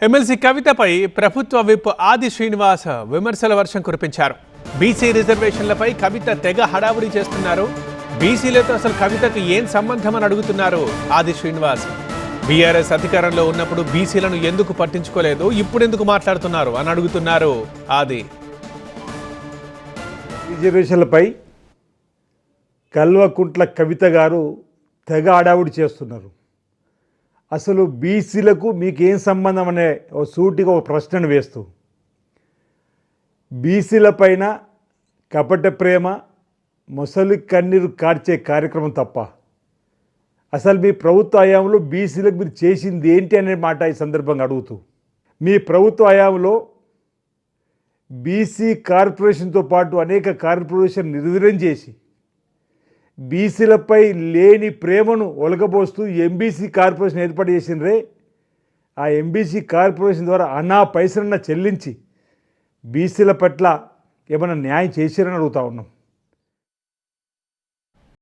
MLC కవితపై ప్రభుత్వ whip ఆది శ్రీనివాస్ విమర్శల వర్షం కురిపించారు. బీసీ రిజర్వేషన్లపై కవిత తెగ హడావుడి చేస్తున్నారు. బీసీలతో అసలు కవితకు ఏం సంబంధం అని అడుగుతున్నారు ఆది శ్రీనివాస్. బీఆర్ఎస్ అధికారంలో ఉన్నప్పుడు బీసీలను ఎందుకు పట్టించుకోలేదు, ఇప్పుడు ఎందుకు మాట్లాడుతున్నారు అని అడుగుతున్నారు ఆది. రిజర్వేషన్లపై కల్వకుంట్ల కవిత గారు తెగ హడావుడి చేస్తున్నారు. అసలు బీసీలకు మీకేం సంబంధం అనే సూటిగా ఒక ప్రశ్నను వేస్తూ బీసీల పైన కపట ప్రేమ, మొసలి కన్నీరు కార్చే కార్యక్రమం తప్ప అసలు మీ ప్రభుత్వ హయాంలో బీసీలకు మీరు చేసింది ఏంటి అనే మాట ఈ సందర్భంగా అడుగుతూ, మీ ప్రభుత్వ హయాంలో బీసీ కార్పొరేషన్తో పాటు అనేక కార్పొరేషన్ నిర్వీర్యం చేసి బీసీలపై లేని ప్రేమను ఒలగబోస్తూ ఎంబీసీ కార్పొరేషన్ ఏర్పాటు చేసినరే. ఆ ఎంబీసీ కార్పొరేషన్ ద్వారా అన్నా పైసలన్నా చెల్లించి బీసీల పట్ల ఏమైనా న్యాయం చేశారని అడుగుతా ఉన్నాం.